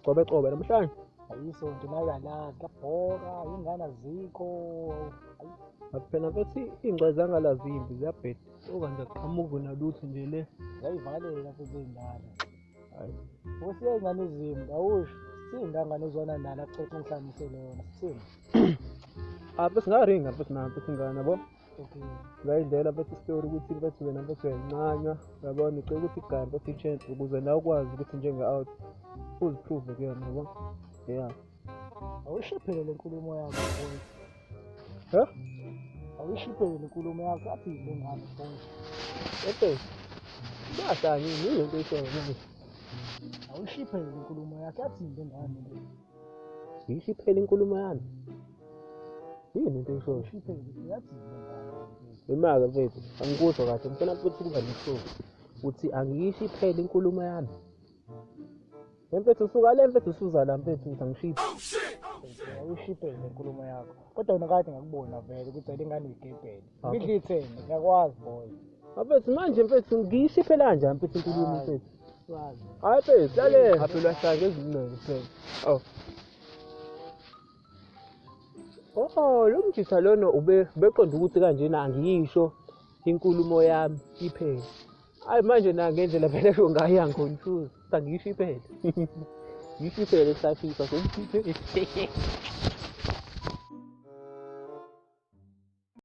cobe namhlanje. Ayisonto nakalazi labhoka ingane azikho. Phela mfethu iy'ngcwazi zangalazimbi ziyabheda okanje aqhamuke nalutho nje le. Yayivalela futhi iy'ngane. Hayi. Usiyengane izimbi awusho. Siy'ngane ezwana nalo akucotha ngihlanganisele yona sithini. Mfethu singaringa mfethu nayo mfethu ingane yabo. Okay. Ngayidlela mfethu isitori ukuthi mfethu wena mfethu uyayincanywa yabona ucela ukuthi igane mfethu i-chance ukuze nawe ukwazi ukuthi njenge-out uziprove kuyona yabo. Yeah. Awuyishiphele le nkulumo yakho mfowethu. Huh? Awuyishiphele le nkulumo yakho athi le ngane mfowethu. Mfethu bahlanye yini into eshoyo manje? Awuyishiphele le nkulumo yakho athi le ngane le. Yishiphele inkulumo yami. Yini into eshoyo? Awuyishiphele yathi le ngane. Imaka mfethu angikuzwa kahle ngifuna mfethu ukuba neshow. Uthi angiyishiphele inkulumo yami. Mfethu usuka le mfethu usuza la mfethu uthi angishiphi. Awuyishiphele le nkulumo yakho. Kodwa wena kade ngakubona vele ukuthi le ngane uyigebhele. Ngidla ithenge ngiyakwazi boy. Mfethu manje mfethu ngiyishiphela kanjani mfethu inkulumo mfethu? Wazi. Hayi mfethu lale ngaphela hlanje ezimnene phela. Oh. Lo mjisa lona ubeqonda ukuthi kanjena angiyisho inkulumo yami iphela. Hayi manje na ngendlela phela esho ngayo angiconfuse. Angiyishiphele. Ngiyishiphele kusafisa somthiphele.